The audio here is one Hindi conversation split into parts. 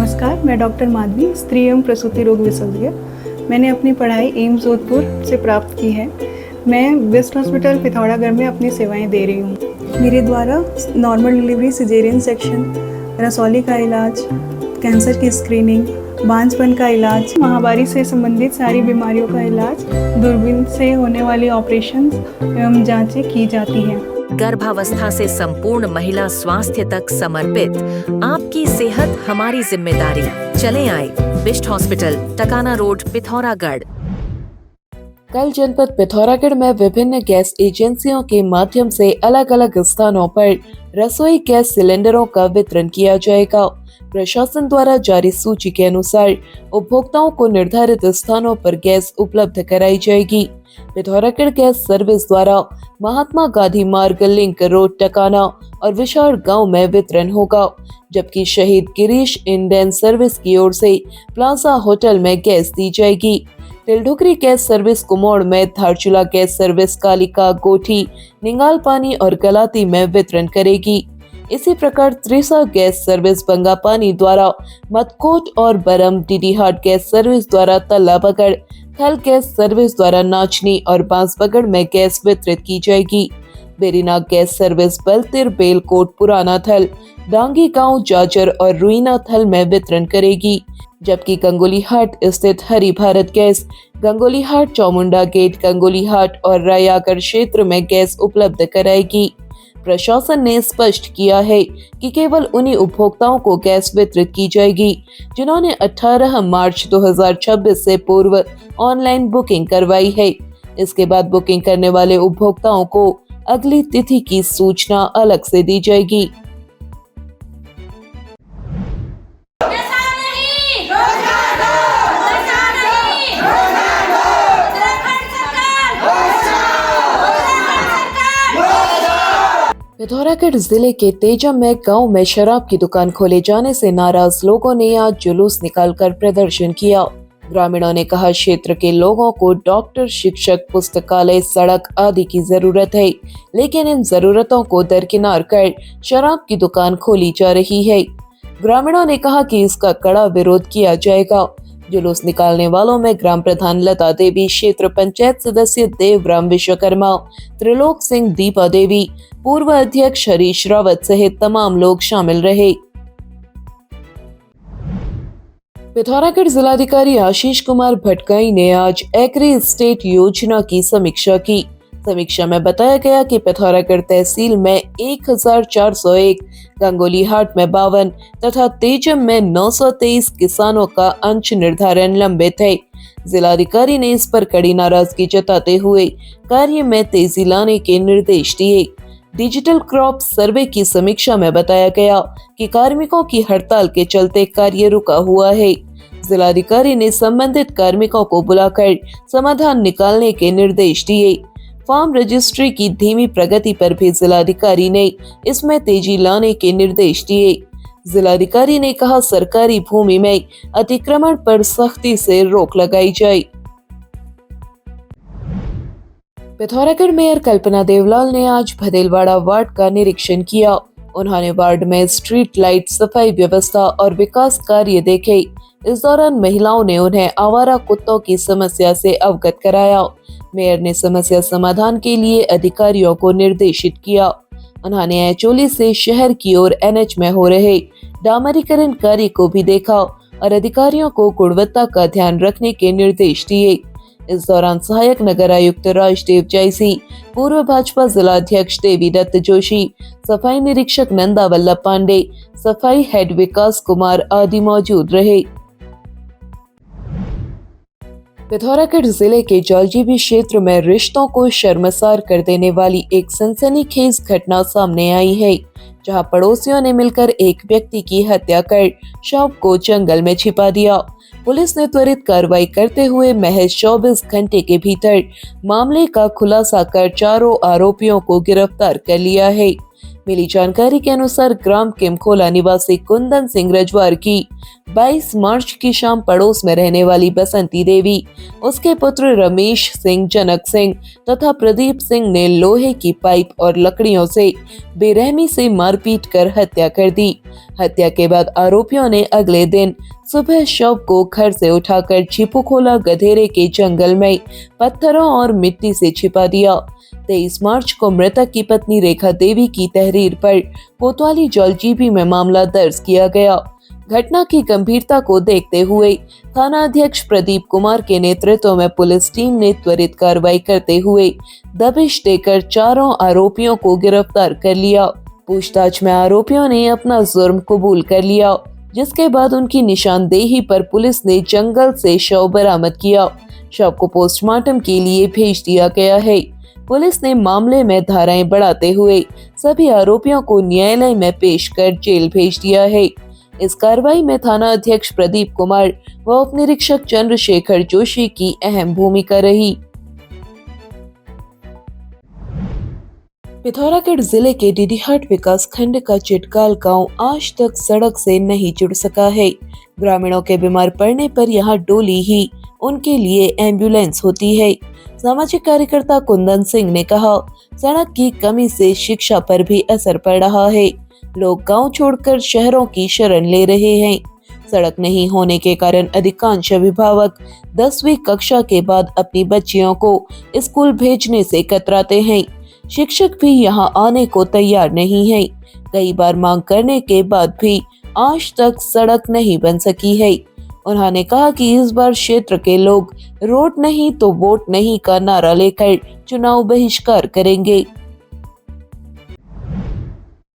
नमस्कार, मैं डॉक्टर माधवी, स्त्री एवं प्रसूति रोग विशेषज्ञ। मैंने अपनी पढ़ाई एम्स जोधपुर से प्राप्त की है। मैं वेस्ट हॉस्पिटल पिथौरागढ़ में अपनी सेवाएं दे रही हूँ। मेरे द्वारा नॉर्मल डिलीवरी, सिजेरियन सेक्शन, रसौली का इलाज, कैंसर की स्क्रीनिंग, बांझपन का इलाज, माहवारी से संबंधित सारी बीमारियों का इलाज, दूरबीन से होने वाली ऑपरेशन एवं जांचें की जाती हैं। गर्भावस्था से संपूर्ण महिला स्वास्थ्य तक समर्पित आपकी सेहत हमारी जिम्मेदारी। चले आए बिष्ट हॉस्पिटल, टकाना रोड, पिथौरागढ़। कल जनपद पिथौरागढ़ में विभिन्न गैस एजेंसियों के माध्यम से अलग अलग स्थानों पर रसोई गैस सिलेंडरों का वितरण किया जाएगा। प्रशासन द्वारा जारी सूची के अनुसार उपभोक्ताओं को निर्धारित स्थानों पर गैस उपलब्ध कराई जाएगी। पिथौरागढ़ गैस सर्विस द्वारा महात्मा गांधी मार्ग, लिंक रोड, टकाना और विशाल गांव में वितरण होगा, जबकि शहीद गिरीश इंडियन सर्विस की ओर से प्लाजा होटल में गैस दी जाएगी। तिलडुगरी गैस सर्विस कुमोड़ में, धारचूला गैस सर्विस कालिका, गोठी, निंगाल पानी और गलाती में वितरण करेगी। इसी प्रकार त्रिसा गैस सर्विस बंगापानी द्वारा मतकोट और बरम, डीडीहाट गैस सर्विस द्वारा तल्लाबगढ़, थल गैस सर्विस द्वारा नाचनी और बांसबगढ़ में गैस वितरित की जाएगी। बेरीनाग गैस सर्विस बलतिर, बेलकोट, पुराना थल, डांगी गांव, जाजर और रुईना थल में वितरण करेगी, जबकि गंगोलीहाट स्थित हरि भारत गैस, गंगोलीहाट, चामुंडा गेट, गंगोलीहाट और रायागढ़ क्षेत्र में गैस उपलब्ध कराएगी। प्रशासन ने स्पष्ट किया है कि केवल उन्हीं उपभोक्ताओं को गैस वितरित की जाएगी जिन्होंने 18 मार्च 2026 से पूर्व ऑनलाइन बुकिंग करवाई है। इसके बाद बुकिंग करने वाले उपभोक्ताओं को अगली तिथि की सूचना अलग से दी जाएगी। पिथौरागढ़ जिले के तेजम में गांव में शराब की दुकान खोले जाने से नाराज लोगों ने आज जुलूस निकालकर प्रदर्शन किया। ग्रामीणों ने कहा, क्षेत्र के लोगों को डॉक्टर, शिक्षक, पुस्तकालय, सड़क आदि की जरूरत है, लेकिन इन जरूरतों को दरकिनार कर शराब की दुकान खोली जा रही है। ग्रामीणों ने कहा कि इसका कड़ा विरोध किया जाएगा। जुलूस निकालने वालों में ग्राम प्रधान लता देवी, क्षेत्र पंचायत सदस्य देवराम विश्वकर्मा, त्रिलोक सिंह, दीपा देवी, पूर्व अध्यक्ष हरीश रावत सहित तमाम लोग शामिल रहे। पिथौरागढ़ जिलाधिकारी आशीष कुमार भटगाई ने आज एग्री स्टेट योजना की समीक्षा की। समीक्षा में बताया गया कि पिथौरागढ़ तहसील में 1401, गंगोलीहाट में 52 तथा तेजम में 923 किसानों का अंश निर्धारण लंबित है। जिलाधिकारी ने इस पर कड़ी नाराजगी जताते हुए कार्य में तेजी लाने के निर्देश दिए। डिजिटल क्रॉप सर्वे की समीक्षा में बताया गया कि कार्मिकों की हड़ताल के चलते कार्य रुका हुआ है। जिलाधिकारी ने संबंधित कार्मिकों को बुलाकर समाधान निकालने के निर्देश दिए। फार्म रजिस्ट्री की धीमी प्रगति पर भी जिलाधिकारी ने इसमें तेजी लाने के निर्देश दिए। जिलाधिकारी ने कहा, सरकारी भूमि में अतिक्रमण पर सख्ती से रोक लगाई जाए। पिथौरागढ़ मेयर कल्पना देवलाल ने आज भदेलवाड़ा वार्ड का निरीक्षण किया। उन्होंने वार्ड में स्ट्रीट लाइट, सफाई व्यवस्था और विकास कार्य देखे। इस दौरान महिलाओं ने उन्हें आवारा कुत्तों की समस्या से अवगत कराया। मेयर ने समस्या समाधान के लिए अधिकारियों को निर्देशित किया। उन्होंने ऐचोली से शहर की ओर NH में हो रहे डामरीकरण कार्य को भी देखा और अधिकारियों को गुणवत्ता का ध्यान रखने के निर्देश दिए। इस दौरान सहायक नगर आयुक्त राजदेव जैसी, पूर्व भाजपा जिलाध्यक्ष देवी दत्त जोशी, सफाई निरीक्षक नंदा वल्लभ पांडे, सफाई हेड विकास कुमार आदि मौजूद रहे। पिथौरागढ़ जिले के जालजीबी क्षेत्र में रिश्तों को शर्मसार कर देने वाली एक सनसनीखेज घटना सामने आई है, जहां पड़ोसियों ने मिलकर एक व्यक्ति की हत्या कर शव को जंगल में छिपा दिया। पुलिस ने त्वरित कार्रवाई करते हुए महज 24 घंटे के भीतर मामले का खुलासा कर चारों आरोपियों को गिरफ्तार कर लिया है। मिली जानकारी के अनुसार ग्राम किमखोला निवासी कुंदन सिंह रजवार की 22 मार्च की शाम पड़ोस में रहने वाली बसंती देवी, उसके पुत्र रमेश सिंह, जनक सिंह तथा प्रदीप सिंह ने लोहे की पाइप और लकड़ियों से बेरहमी से मारपीट कर हत्या कर दी। हत्या के बाद आरोपियों ने अगले दिन सुबह शव को घर से उठाकर छिपुखोला गधेरे के जंगल में पत्थरों और मिट्टी से छिपा दिया। 23 मार्च को मृतक की पत्नी रेखा देवी की तहरीर पर कोतवाली जौलजीबी में मामला दर्ज किया गया। घटना की गंभीरता को देखते हुए थाना अध्यक्ष प्रदीप कुमार के नेतृत्व में पुलिस टीम ने त्वरित कार्रवाई करते हुए दबिश देकर चारों आरोपियों को गिरफ्तार कर लिया। पूछताछ में आरोपियों ने अपना जुर्म कबूल कर लिया, जिसके बाद उनकी निशानदेही पर पुलिस ने जंगल से शव बरामद किया। शव को पोस्टमार्टम के लिए भेज दिया गया है। पुलिस ने मामले में धाराएं बढ़ाते हुए सभी आरोपियों को न्यायालय में पेश कर जेल भेज दिया है। इस कार्रवाई में थाना अध्यक्ष प्रदीप कुमार व उप निरीक्षक चंद्रशेखर जोशी की अहम भूमिका रही। पिथौरागढ़ जिले के डीडीहाट विकास खंड का चिटकाल गांव आज तक सड़क से नहीं जुड़ सका है। ग्रामीणों के बीमार पड़ने पर यहां डोली ही उनके लिए एम्बुलेंस होती है। सामाजिक कार्यकर्ता कुंदन सिंह ने कहा, सड़क की कमी से शिक्षा पर भी असर पड़ रहा है। लोग गांव छोड़कर शहरों की शरण ले रहे हैं। सड़क नहीं होने के कारण अधिकांश अभिभावक 10वीं कक्षा के बाद अपनी बच्चियों को स्कूल भेजने से कतराते हैं। शिक्षक भी यहां आने को तैयार नहीं है। कई बार मांग करने के बाद भी आज तक सड़क नहीं बन सकी है। उन्होंने कहा कि इस बार क्षेत्र के लोग रोड नहीं तो वोट नहीं का नारा लेकर चुनाव बहिष्कार करेंगे।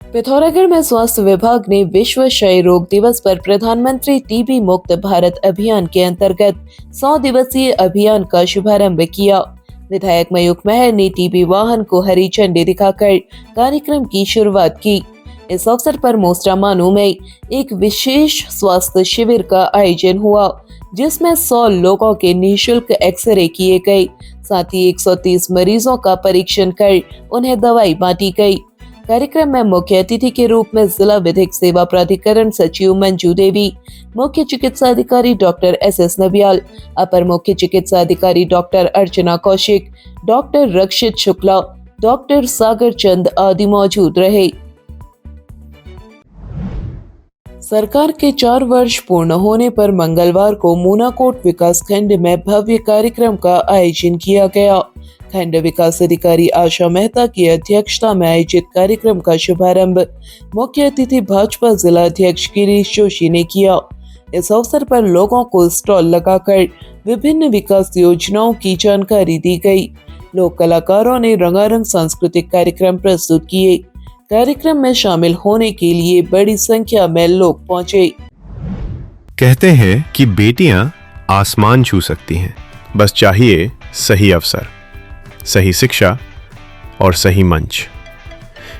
पिथौरागढ़ में स्वास्थ्य विभाग ने विश्व क्षय रोग दिवस पर प्रधानमंत्री टीबी मुक्त भारत अभियान के अंतर्गत 100 दिवसीय अभियान का शुभारंभ किया। विधायक मयूख महर ने टीबी वाहन को हरी झंडी दिखाकर कार्यक्रम की शुरुआत की। इस अवसर पर मोस्टामानू में एक विशेष स्वास्थ्य शिविर का आयोजन हुआ, जिसमें 100 लोगों के निःशुल्क एक्सरे किए गए। साथ ही 130 मरीजों का परीक्षण कर उन्हें दवाई बांटी गई। कार्यक्रम में मुख्य अतिथि के रूप में जिला विधिक सेवा प्राधिकरण सचिव मंजू देवी, मुख्य चिकित्सा अधिकारी डॉक्टर SS नबियाल, अपर मुख्य चिकित्सा अधिकारी डॉक्टर अर्चना कौशिक, डॉक्टर रक्षित शुक्ला, डॉक्टर सागर चंद आदि मौजूद रहे। सरकार के 4 वर्ष पूर्ण होने पर मंगलवार को मूनाकोट विकास खंड में भव्य कार्यक्रम का आयोजन किया गया। खंड विकास अधिकारी आशा मेहता की अध्यक्षता में आयोजित कार्यक्रम का शुभारंभ मुख्य अतिथि भाजपा जिला अध्यक्ष गिरीश जोशी ने किया। इस अवसर पर लोगों को स्टॉल लगाकर विभिन्न विकास योजनाओं की जानकारी दी गई। लोक कलाकारों ने रंगारंग सांस्कृतिक कार्यक्रम प्रस्तुत किए। कार्यक्रम में शामिल होने के लिए बड़ी संख्या में लोग पहुंचे। कहते हैं कि बेटियां आसमान छू सकती हैं, बस चाहिए सही अवसर, सही शिक्षा और सही मंच।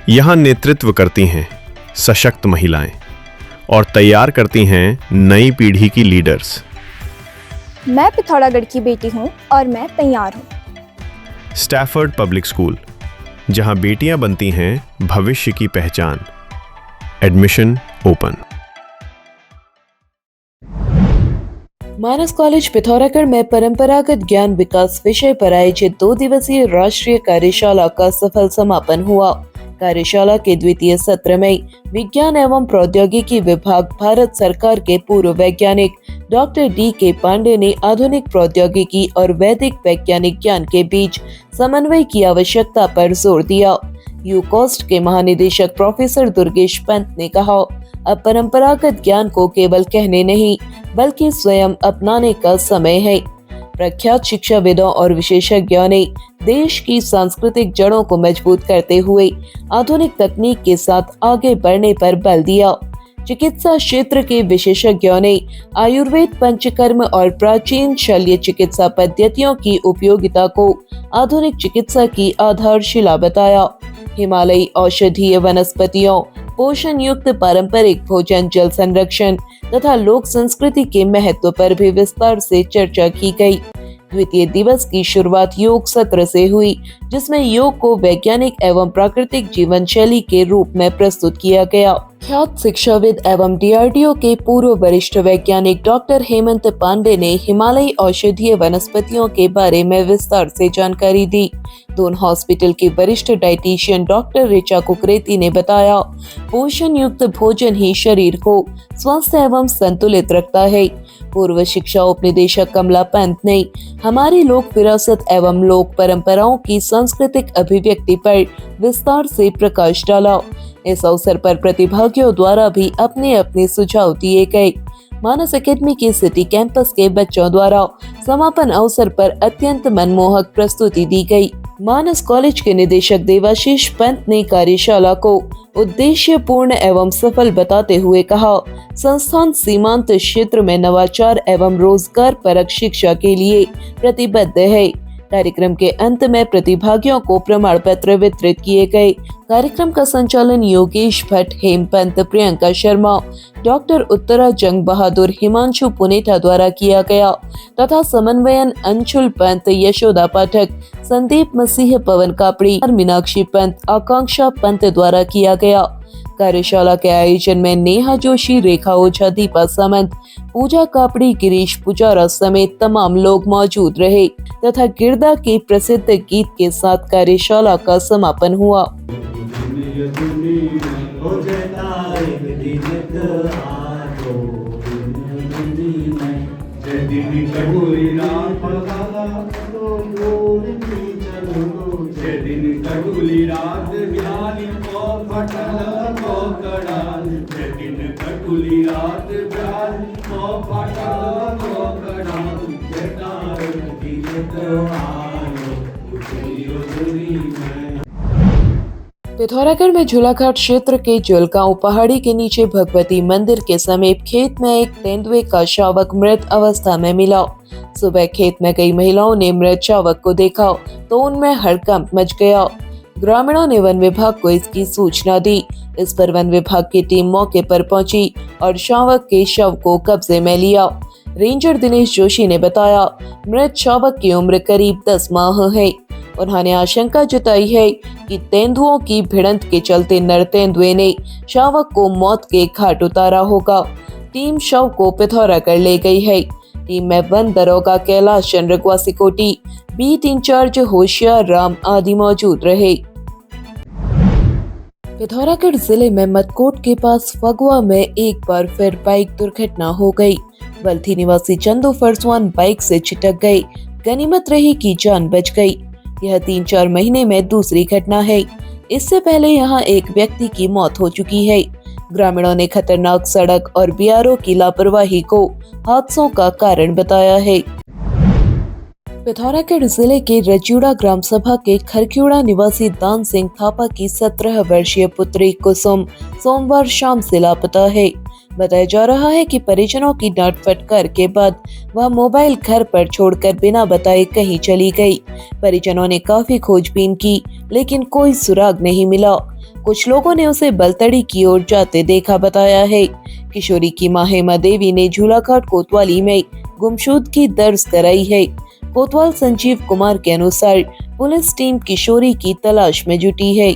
यहां नेतृत्व करती हैं सशक्त महिलाएं और तैयार करती हैं नई पीढ़ी की लीडर्स। मैं पिथौरागढ़ की बेटी हूं और मैं तैयार हूं। स्टैफर्ड पब्लिक स्कूल, जहां बेटियां बनती हैं भविष्य की पहचान। Admission open. Manas college Pithoragarh में परंपरागत ज्ञान विकास विषय पर आयोजित 2 दिवसीय राष्ट्रीय कार्यशाला का सफल समापन हुआ। कार्यशाला के द्वितीय सत्र में विज्ञान एवं प्रौद्योगिकी विभाग भारत सरकार के पूर्व वैज्ञानिक डॉक्टर D.K. पांडे ने आधुनिक प्रौद्योगिकी और वैदिक वैज्ञानिक ज्ञान के बीच समन्वय की आवश्यकता पर जोर दिया। यूकोस्ट के महानिदेशक प्रोफेसर दुर्गेश पंत ने कहा, अब परंपरागत ज्ञान को केवल कहने नहीं बल्कि स्वयं अपनाने का समय है। प्रख्यात शिक्षाविदों और विशेषज्ञों ने देश की सांस्कृतिक जड़ों को मजबूत करते हुए आधुनिक तकनीक के साथ आगे बढ़ने पर बल दिया। चिकित्सा क्षेत्र के विशेषज्ञों ने आयुर्वेद, पंचकर्म और प्राचीन शल्य चिकित्सा पद्धतियों की उपयोगिता को आधुनिक चिकित्सा की आधारशिला बताया। हिमालयी औषधीय वनस्पतियों, पोषण युक्त पारंपरिक भोजन, जल संरक्षण तथा लोक संस्कृति के महत्व पर भी विस्तार से चर्चा की गई। द्वितीय दिवस की शुरुआत योग सत्र से हुई, जिसमें योग को वैज्ञानिक एवं प्राकृतिक जीवन शैली के रूप में प्रस्तुत किया गया। ख्यात शिक्षाविद एवं डीआरडीओ के पूर्व वरिष्ठ वैज्ञानिक डॉक्टर हेमंत पांडे ने हिमालयी औषधीय वनस्पतियों के बारे में विस्तार से जानकारी दी। दून हॉस्पिटल की वरिष्ठ डाइटिशियन डॉक्टर ऋचा कुकरेती ने बताया, पोषण युक्त भोजन ही शरीर को स्वस्थ एवं संतुलित रखता है। पूर्व शिक्षा उपनिदेशक कमला पंत ने हमारी लोक विरासत एवं लोक परंपराओं की सांस्कृतिक अभिव्यक्ति पर विस्तार से प्रकाश डाला। इस अवसर पर प्रतिभागियों द्वारा भी अपने अपने सुझाव दिए गए। मानस एकेडमी के सिटी कैंपस के बच्चों द्वारा समापन अवसर पर अत्यंत मनमोहक प्रस्तुति दी गई। मानस कॉलेज के निदेशक देवाशीष पंत ने कार्यशाला को उद्देश्यपूर्ण एवं सफल बताते हुए कहा, संस्थान सीमांत क्षेत्र में नवाचार एवं रोजगार परक शिक्षा के लिए प्रतिबद्ध है। कार्यक्रम के अंत में प्रतिभागियों को प्रमाण पत्र वितरित किए गए। कार्यक्रम का संचालन योगेश भट्ट, हेमपंत, प्रियंका शर्मा, डॉक्टर उत्तरा जंग बहादुर, हिमांशु पुनेठा द्वारा किया गया तथा समन्वयन अंशुल पंत, यशोदा पाठक, संदीप मसीह, पवन कापड़ी और मीनाक्षी पंत, आकांक्षा पंत द्वारा किया गया। कार्यशाला के आयोजन में नेहा जोशी, रेखा ओझा, दीपा सामंत, पूजा कापड़ी, गिरीश पुजारा समेत तमाम लोग मौजूद रहे तथा गिरदा के प्रसिद्ध गीत के साथ कार्यशाला का समापन हुआ। पिथौरागढ़ में झूलाघाट क्षेत्र के जलगांव पहाड़ी के नीचे भगवती मंदिर के समीप खेत में एक तेंदुए का शावक मृत अवस्था में मिला। सुबह खेत में कई महिलाओं ने मृत शावक को देखा तो उनमें हड़कंप मच गया। ग्रामीणों ने वन विभाग को इसकी सूचना दी। इस पर वन विभाग की टीम मौके पर पहुंची और शावक के शव को कब्जे में लिया। रेंजर दिनेश जोशी ने बताया, मृत शावक की उम्र करीब 10 माह है। उन्होंने आशंका जताई है कि तेंदुओं की भिड़ंत के चलते नर तेंदुए ने शावक को मौत के घाट उतारा होगा। टीम शव को पिथौरागढ़ ले गई है। टीम में वन दरोगा कैलाश चंद्र ग्वासिकोटी, बीट इंचार्ज होशियार राम आदि मौजूद रहे। पिथौरागढ़ जिले में मटकोट के पास फगुआ में एक बार फिर बाइक दुर्घटना हो गई। बल्थी निवासी चंदू फरसवान बाइक से छिटक गए। गनीमत रही कि जान बच गई। यह 3-4 महीने में दूसरी घटना है। इससे पहले यहाँ एक व्यक्ति की मौत हो चुकी है। ग्रामीणों ने खतरनाक सड़क और बीआरओ की लापरवाही को हादसों का कारण बताया है। पिथौरागढ़ जिले के रजूड़ा ग्राम सभा के खरक्यूड़ा निवासी दान सिंह थापा की 17 वर्षीय पुत्री कुसुम सोमवार शाम से लापता है। बताया जा रहा है कि परिजनों की डांट फटकार के बाद वह मोबाइल घर पर छोड़कर बिना बताए कहीं चली गई। परिजनों ने काफी खोजबीन की लेकिन कोई सुराग नहीं मिला। कुछ लोगों ने उसे बलतड़ी की ओर जाते देखा बताया है। किशोरी की मां हेमा देवी ने झूलाघाट कोतवाली में गुमशुदगी दर्ज कराई है। कोतवाल संजीव कुमार के अनुसार पुलिस टीम किशोरी की तलाश में जुटी है।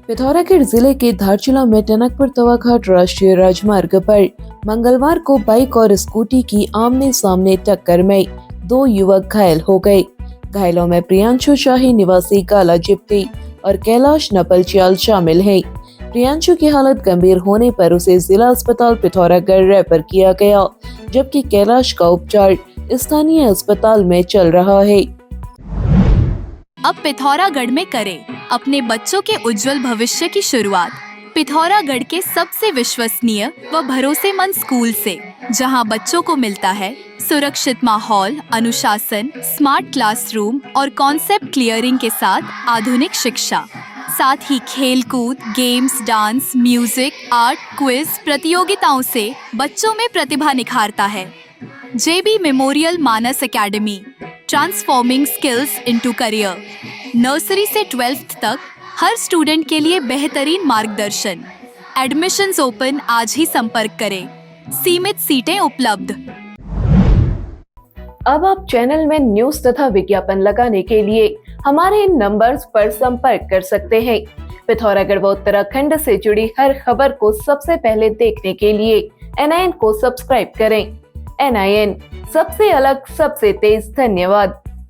पिथौरागढ़ जिले के धारचूला में टनकपुर तवाघाट राष्ट्रीय राजमार्ग पर मंगलवार को बाइक और स्कूटी की आमने सामने टक्कर में 2 युवक घायल हो गए। घायलों में प्रियांशु शाही निवासी गाला जिप्ती और कैलाश नपलचियाल शामिल हैं। प्रियांशु की हालत गंभीर होने पर उसे जिला अस्पताल पिथौरागढ़ रेफर किया गया, जबकि कैलाश का उपचार स्थानीय अस्पताल में चल रहा है। अब पिथौरागढ़ में करें अपने बच्चों के उज्जवल भविष्य की शुरुआत पिथौरागढ़ के सबसे विश्वसनीय व भरोसेमंद स्कूल से, जहां बच्चों को मिलता है सुरक्षित माहौल, अनुशासन, स्मार्ट क्लासरूम और कॉन्सेप्ट क्लियरिंग के साथ आधुनिक शिक्षा। साथ ही खेल कूद, games, dance, music, art, quiz प्रतियोगिताओं से बच्चों में प्रतिभा निखारता है। JB memorial Manas academy, transforming skills into career. Nursery से 12th तक हर स्टूडेंट के लिए बेहतरीन मार्गदर्शन। एडमिशन्स ओपन, आज ही संपर्क करें। सीमित सीटें उपलब्ध। अब आप चैनल में न्यूज तथा विज्ञापन लगाने के लिए हमारे इन नंबर्स पर संपर्क कर सकते हैं। पिथौरागढ़ व उत्तराखंड से जुड़ी हर खबर को सबसे पहले देखने के लिए NIN को सब्सक्राइब करें। NIN, सबसे अलग, सबसे तेज। धन्यवाद।